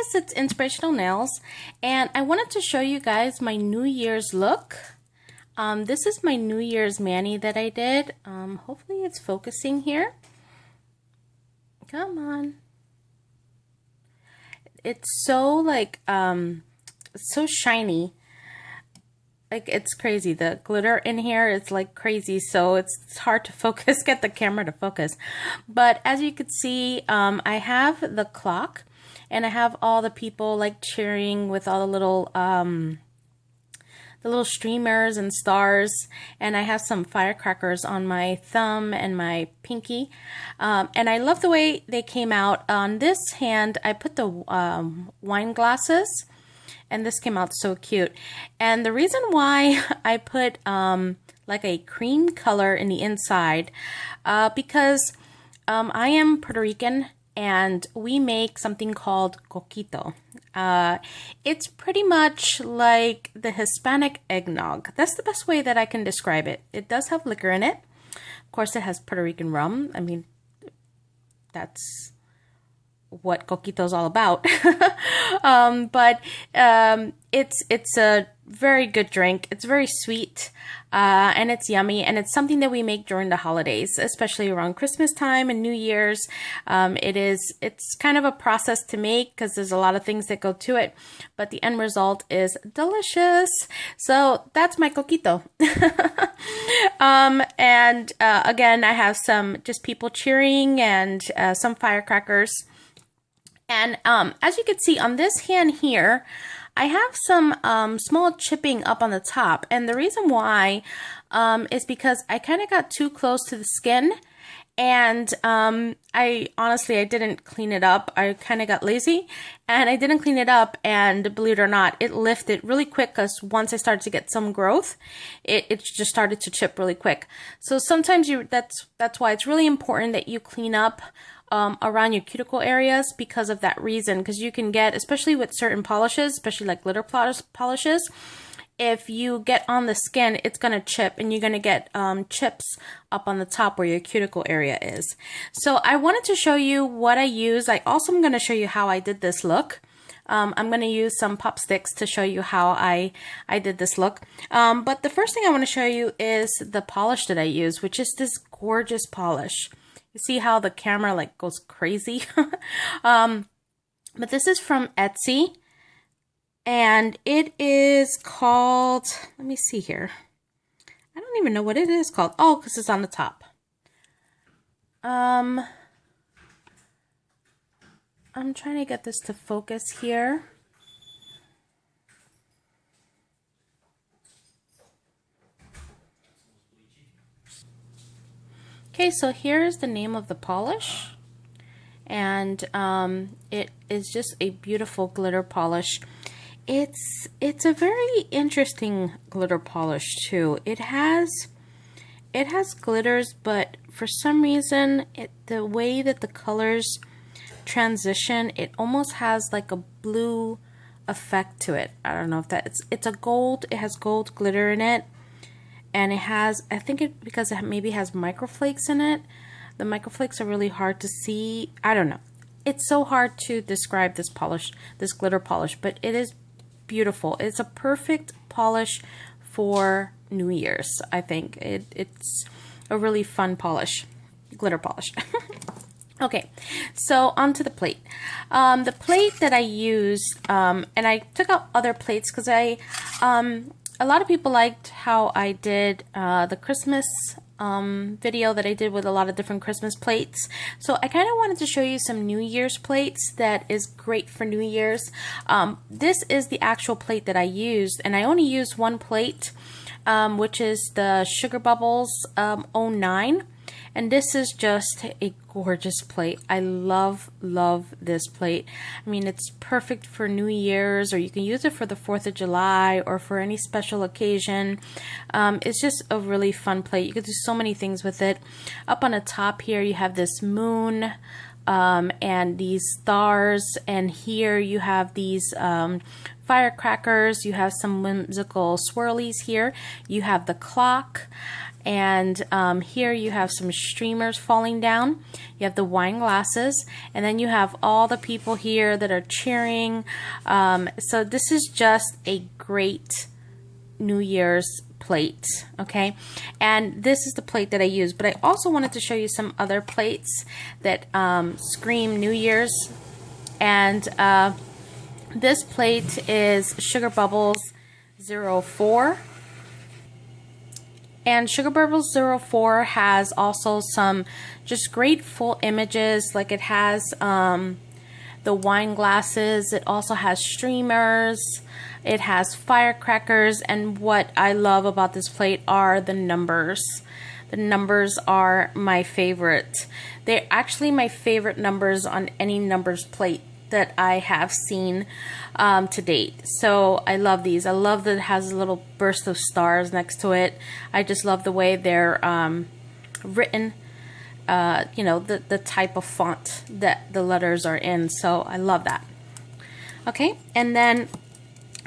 guys, it's Inspirational Nails, and I wanted to show you guys my New Year's look. This is my New Year's mani that I did. Hopefully it's focusing here. Come on. It's so like, so shiny. Like, it's crazy. The glitter in here is like crazy, so it's hard to focus, get the camera to focus. But as you can see, I have the clock, and I have all the people like cheering with all the little streamers and stars, and I have some firecrackers on my thumb and my pinky, and I love the way they came out. On this hand, I put the wine glasses, and this came out so cute. And the reason why I put like a cream color in the inside, because I am Puerto Rican, and we make something called coquito. It's pretty much like the Hispanic eggnog. That's the best way that I can describe it. It does have liquor in it. Of course, it has Puerto Rican rum. I mean, that's what coquito is all about. But it's a very good drink. It's very sweet, and it's yummy, and it's something that we make during the holidays, especially around Christmas time and New Year's. It's kind of a process to make because there's a lot of things that go to it, but the end result is delicious. So that's my coquito. And again, I have some just people cheering and some firecrackers. And as you can see on this hand here, I have some small chipping up on the top. And the reason why is because I kind of got too close to the skin. And I didn't clean it up. I kind of got lazy and I didn't clean it up. And believe it or not, it lifted really quick because once I started to get some growth, it just started to chip really quick. So sometimes that's why it's really important that you clean up around your cuticle areas because of that reason. Because you can get, especially with certain polishes, especially like glitter polishes, if you get on the skin, it's going to chip, and you're going to get chips up on the top where your cuticle area is. So I wanted to show you what I use. I also am going to show you how I did this look. I'm going to use some pop sticks to show you how I did this look. But the first thing I want to show you is the polish that I use, which is this gorgeous polish. You see how the camera like goes crazy? But this is from Etsy. And it is called, let me see here. I don't even know what it is called. Oh, because it's on the top. I'm trying to get this to focus here. Okay, so here's the name of the polish. And it is just a beautiful glitter polish. It's a very interesting glitter polish too. It has glitters, but for some reason, the way that the colors transition, it almost has like a blue effect to it. I don't know if it's a gold. It has gold glitter in it, and it has, I think because it maybe has microflakes in it. The microflakes are really hard to see. I don't know. It's so hard to describe this polish, this glitter polish, but it is beautiful. It's a perfect polish for New Year's. I think it's a really fun polish, glitter polish. Okay, so onto the plate. The plate that I used, and I took out other plates because a lot of people liked how I did the Christmas video that I did with a lot of different Christmas plates. So I kind of wanted to show you some New Year's plates that is great for New Year's. This is the actual plate that I used, and I only used one plate, which is the Sugerbubbles 09. And this is just a gorgeous plate. I love this plate. I mean, it's perfect for New Year's, or you can use it for the 4th of July or for any special occasion. It's just a really fun plate. You could do so many things with it. Up on the top here, you have this moon and these stars, and here you have these firecrackers. You have some whimsical swirlies here. You have the clock. And here you have some streamers falling down. You have the wine glasses, and then you have all the people here that are cheering. So this is just a great New Year's plate, okay? And this is the plate that I use, but I also wanted to show you some other plates that scream New Year's. And this plate is Sugerbubbles 04. And Sugerbubbles 04 has also some just great full images. Like it has the wine glasses. It also has streamers. It has firecrackers. And what I love about this plate are the numbers. The numbers are my favorite. They're actually my favorite numbers on any numbers plate that I have seen to date. So I love these. I love that it has a little burst of stars next to it. I just love the way they're written, you know, the type of font that the letters are in. So I love that. Okay, and then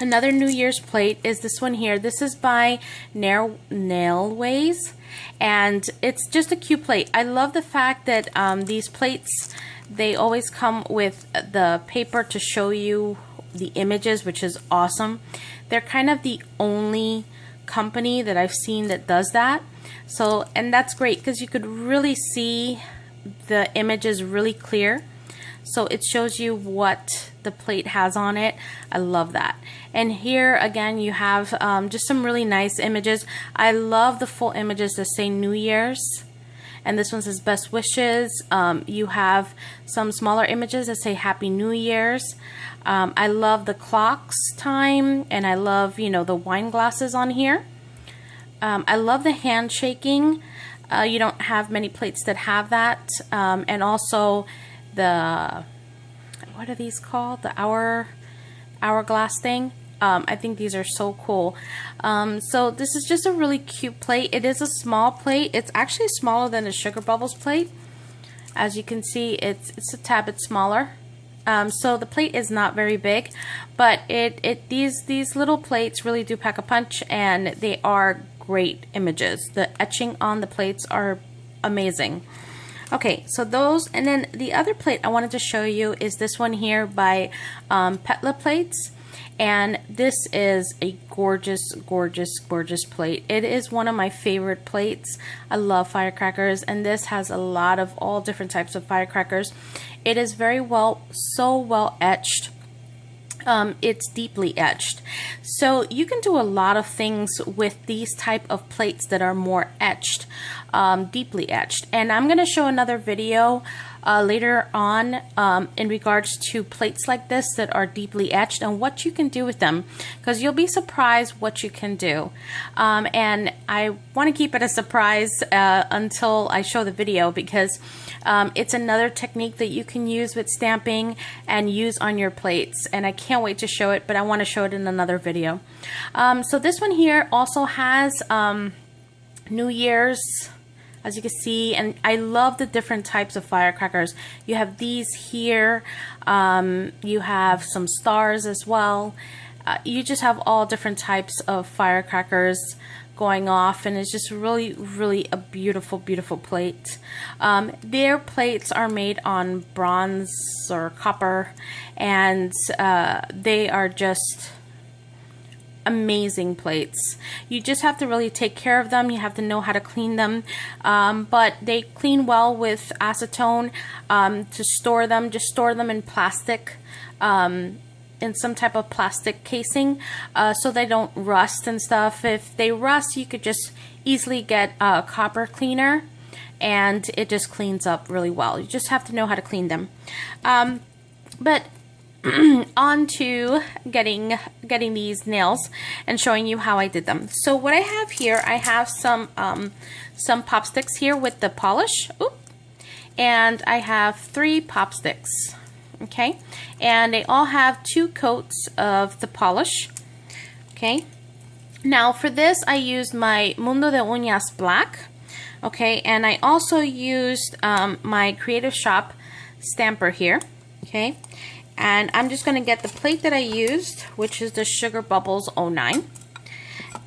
another New Year's plate is this one here. This is by Nailways, and it's just a cute plate. I love the fact that these plates, they always come with the paper to show you the images, which is awesome. They're kind of the only company that I've seen that does that. So, and that's great because you could really see the images really clear. So it shows you what the plate has on it. I love that. And here again you have just some really nice images. I love the full images that say New Year's. And this one says best wishes. You have some smaller images that say Happy New Year's. I love the clocks time, and I love, you know, the wine glasses on here. I love the handshaking. You don't have many plates that have that. And also the, what are these called? The hourglass thing. I think these are so cool. So this is just a really cute plate. It is a small plate. It's actually smaller than a Sugerbubbles plate. As you can see, it's a tad bit smaller. So the plate is not very big, but these little plates really do pack a punch, and they are great images. The etching on the plates are amazing. Okay, so those, and then the other plate I wanted to show you is this one here by Petla plates. And this is a gorgeous, gorgeous, gorgeous plate. It is one of my favorite plates. I love firecrackers, and this has a lot of all different types of firecrackers. It is very well, so well etched. It's deeply etched. So you can do a lot of things with these type of plates that are more etched, deeply etched. And I'm going to show another video later on in regards to plates like this that are deeply etched and what you can do with them, because you'll be surprised what you can do. And I want to keep it a surprise until I show the video, because it's another technique that you can use with stamping and use on your plates, and I can't wait to show it, but I want to show it in another video. So this one here also has New Year's, as you can see, and I love the different types of firecrackers. You have these here, you have some stars as well. You just have all different types of firecrackers going off, and it's just really, really a beautiful, beautiful plate. Their plates are made on bronze or copper, and they are just amazing plates. You just have to really take care of them. You have to know how to clean them, but they clean well with acetone. To store them, just store them in plastic, in some type of plastic casing, so they don't rust and stuff. If they rust, you could just easily get a copper cleaner, and it just cleans up really well. You just have to know how to clean them. But on to getting these nails and showing you how I did them. So what I have here, I have some pop sticks here with the polish. Oop. And I have 3 pop sticks. Okay, and they all have 2 coats of the polish. Okay, now for this I used my Mundo de Uñas black. Okay, and I also used my Creative Shop stamper here. Okay, and I'm just going to get the plate that I used, which is the Sugerbubbles 09.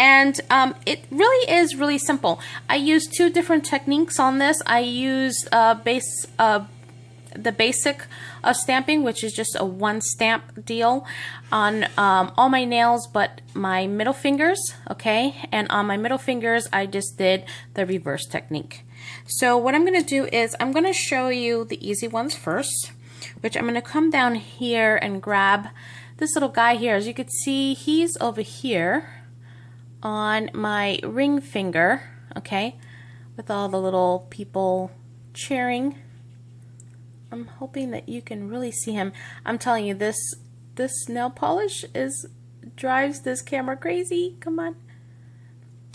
And it really is really simple. I used 2 different techniques on this. I used the basic of stamping, which is just a 1 stamp deal on all my nails but my middle fingers, okay? And on my middle fingers, I just did the reverse technique. So what I'm gonna do is I'm gonna show you the easy ones first, which I'm gonna come down here and grab this little guy here. As you can see, he's over here on my ring finger, okay? With all the little people cheering. I'm hoping that you can really see him. I'm telling you, this nail polish drives this camera crazy. Come on.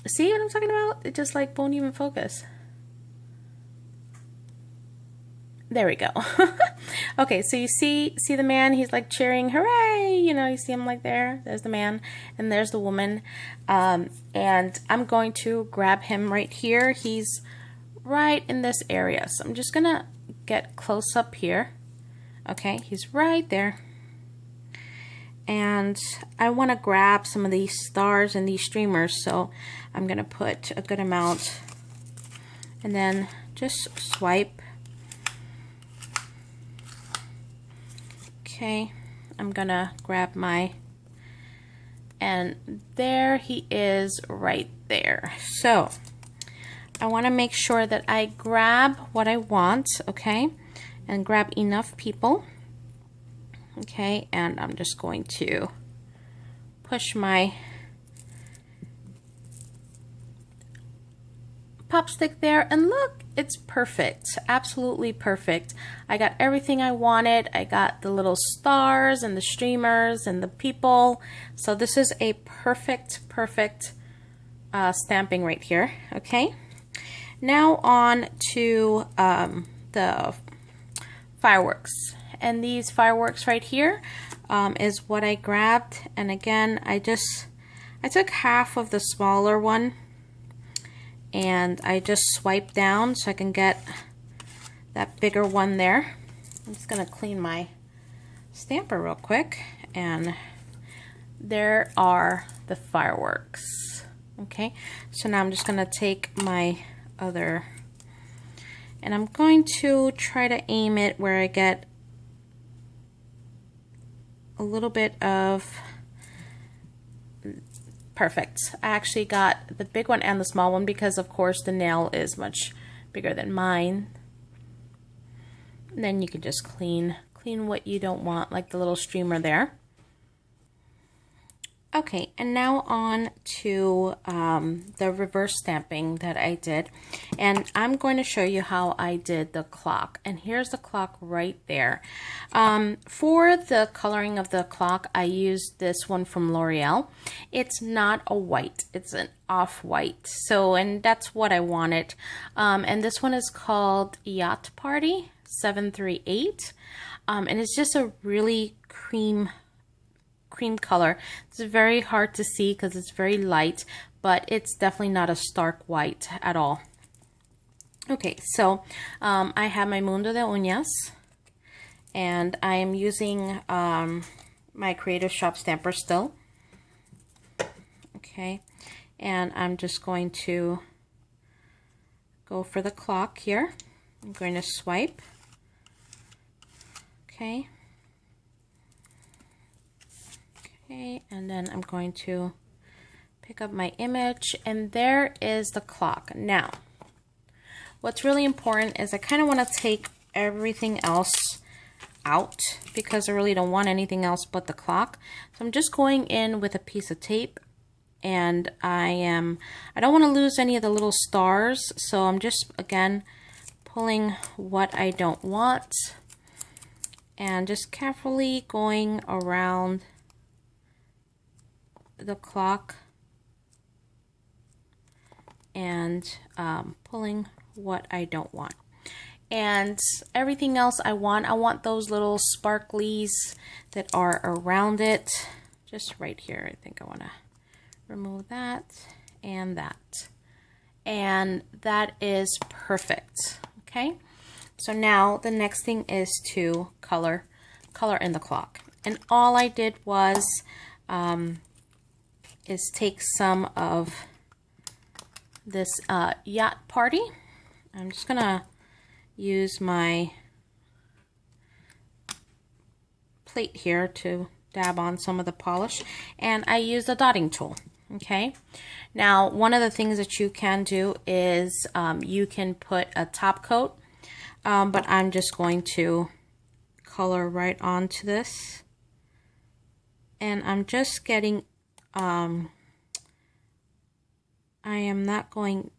See what I'm talking about? It just like won't even focus. There we go. Okay, so you see the man, he's like cheering, hooray! You know, you see him like there's the man, and there's the woman. And I'm going to grab him right here. He's right in this area. So I'm just gonna get close up here. Okay, he's right there. And I want to grab some of these stars and these streamers, so I'm gonna put a good amount and then just swipe. Okay, I'm gonna grab and there he is right there. So I want to make sure that I grab what I want, okay, and grab enough people, okay, and I'm just going to push my pop stick there, and look, it's perfect, absolutely perfect. I got everything I wanted. I got the little stars and the streamers and the people, so this is a perfect stamping right here, okay. Now on to the fireworks, and these fireworks right here is what I grabbed. And again, I took half of the smaller one and I just swiped down so I can get that bigger one there. I'm just gonna clean my stamper real quick, and there are the fireworks. Okay, so now I'm just gonna take my other, and I'm going to try to aim it where I get a little bit of perfect. I actually got the big one and the small one because of course the nail is much bigger than mine. And then you can just clean what you don't want, like the little streamer there. Okay, and now on to the reverse stamping that I did. And I'm going to show you how I did the clock. And here's the clock right there. For the coloring of the clock, I used this one from L'Oreal. It's not a white, it's an off-white. So, and that's what I wanted. And this one is called Yacht Party 738. And it's just a really cream color. It's very hard to see because it's very light, but it's definitely not a stark white at all. Okay, so I have my Mundo de Uñas, and I am using my Creative Shop stamper still. Okay, and I'm just going to go for the clock here. I'm going to swipe. Okay. Okay, and then I'm going to pick up my image, and there is the clock. Now, what's really important is I kind of want to take everything else out because I really don't want anything else but the clock. So I'm just going in with a piece of tape, and I don't want to lose any of the little stars, so I'm just again pulling what I don't want and just carefully going around the clock and pulling what I don't want. And everything else I want those little sparklies that are around it, just right here. I think I want to remove that and that, and that is perfect. Okay, so now the next thing is to color in the clock, and all I did was is take some of this yacht party. I'm just gonna use my plate here to dab on some of the polish, and I use the dotting tool. Okay, now one of the things that you can do is you can put a top coat, but I'm just going to color right onto this, and I'm just getting I am not going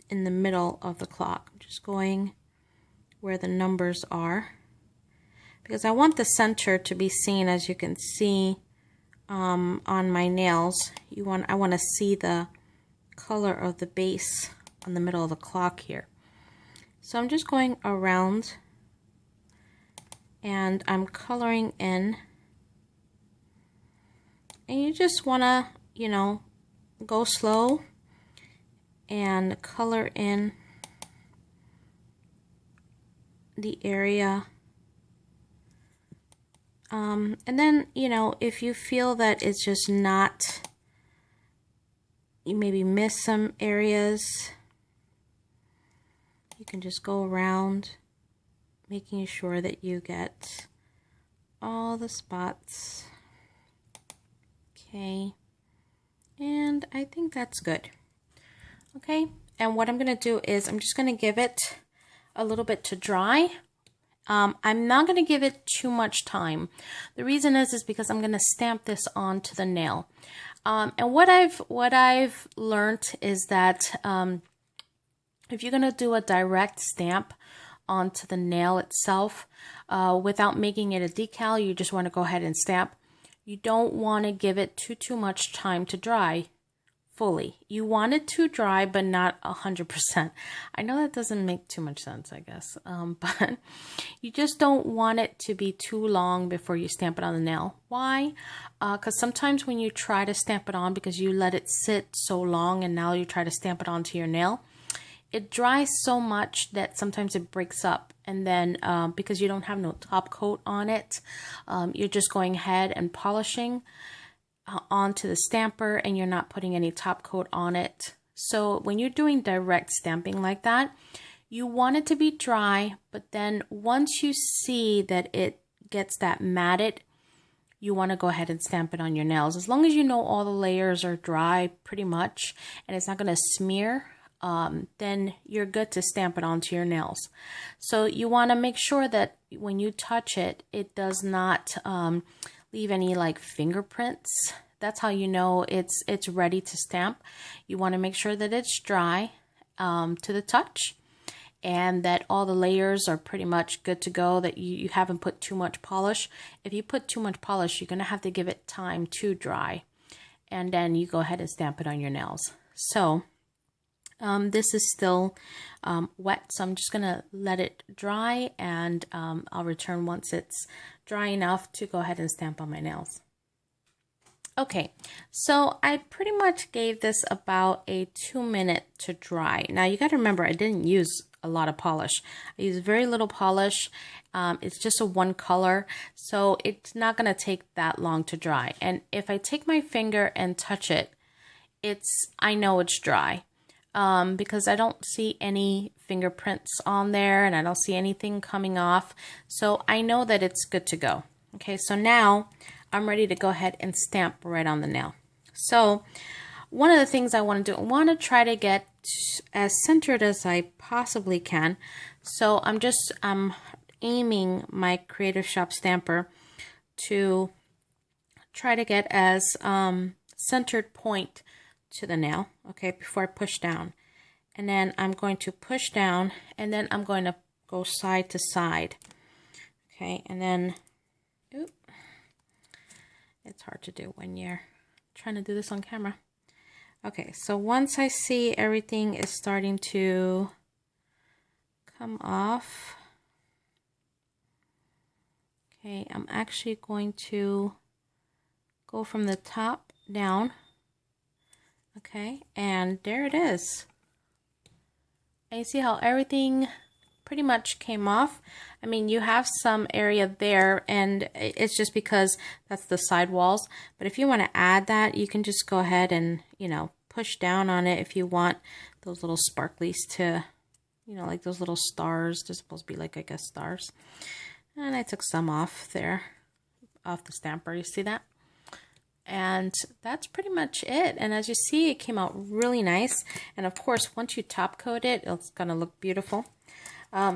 in the middle of the clock. I'm just going where the numbers are, because I want the center to be seen. As you can see on my nails, I want to see the color of the base on the middle of the clock here. So I'm just going around and I'm coloring in, and you just want to, you know, go slow and color in the area. And then, you know, if you feel that it's just not, you maybe miss some areas, you can just go around making sure that you get all the spots. Okay, and I think that's good. Okay, and what I'm going to do is I'm just going to give it a little bit to dry. I'm not going to give it too much time. The reason is because I'm going to stamp this onto the nail. And what I've learned is that if you're going to do a direct stamp onto the nail itself, without making it a decal, you just want to go ahead and stamp. You don't want to give it too much time to dry fully. You want it to dry, but not 100%. I know that doesn't make too much sense, I guess, but you just don't want it to be too long before you stamp it on the nail. Why? Because sometimes when you try to stamp it on, because you let it sit so long and now you try to stamp it onto your nail, it dries so much that sometimes it breaks up, and then because you don't have no top coat on it, you're just going ahead and polishing onto the stamper, and you're not putting any top coat on it. So when you're doing direct stamping like that, you want it to be dry, but then once you see that it gets that matted, you want to go ahead and stamp it on your nails. As long as you know all the layers are dry pretty much and it's not going to smear, then you're good to stamp it onto your nails. So you want to make sure that when you touch it, it does not leave any like fingerprints. That's how you know it's ready to stamp. You want to make sure that it's dry to the touch, and that all the layers are pretty much good to go, that you haven't put too much polish. If you put too much polish, you're going to have to give it time to dry, and then you go ahead and stamp it on your nails. So this is still wet, so I'm just going to let it dry, and I'll return once it's dry enough to go ahead and stamp on my nails. Okay, so I pretty much gave this about a 2-minute to dry. Now you got to remember, I didn't use a lot of polish. I used very little polish. It's just a one color, so it's not going to take that long to dry. And if I take my finger and touch it, I know it's dry. Because I don't see any fingerprints on there, and I don't see anything coming off. So I know that it's good to go. Okay, so now I'm ready to go ahead and stamp right on the nail. So one of the things I want to do, I want to try to get as centered as I possibly can. So I'm aiming my Creative Shop stamper to try to get as centered point to the nail, okay, before I push down. And then I'm going to push down, and then I'm going to go side to side. Okay, and then, oop, it's hard to do when you're trying to do this on camera. Okay, so once I see everything is starting to come off, okay, I'm actually going to go from the top down. Okay, and there it is. And you see how everything pretty much came off. I mean, you have some area there, and it's just because that's the side walls. But if you want to add that, you can just go ahead and, you know, push down on it if you want those little sparklies to, you know, like those little stars. They're supposed to be like, I guess, stars. And I took some off there, off the stamper. You see that? And that's pretty much it. And as you see, it came out really nice. And of course, once you top coat it, it's going to look beautiful.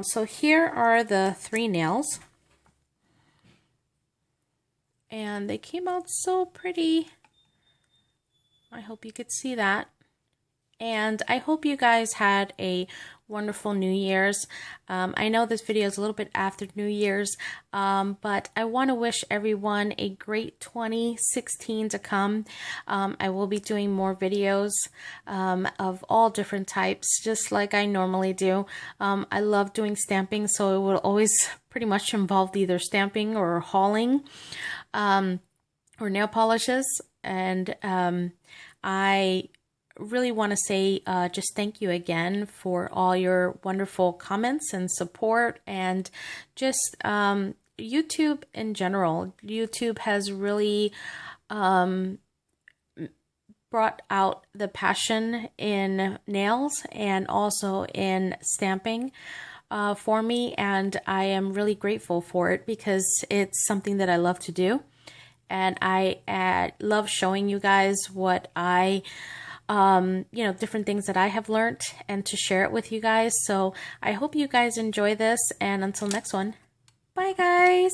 So here are the 3 nails. And they came out so pretty. I hope you could see that. And I hope you guys had a wonderful New Year's. I know this video is a little bit after New Year's, but I want to wish everyone a great 2016 to come. I will be doing more videos of all different types, just like I normally do. I love doing stamping, so it will always pretty much involve either stamping or hauling or nail polishes. And I really want to say just thank you again for all your wonderful comments and support, and just YouTube in general. YouTube has really brought out the passion in nails and also in stamping for me, and I am really grateful for it because it's something that I love to do, and I love showing you guys what I you know, different things that I have learned, and to share it with you guys. So I hope you guys enjoy this, and until next one, bye guys.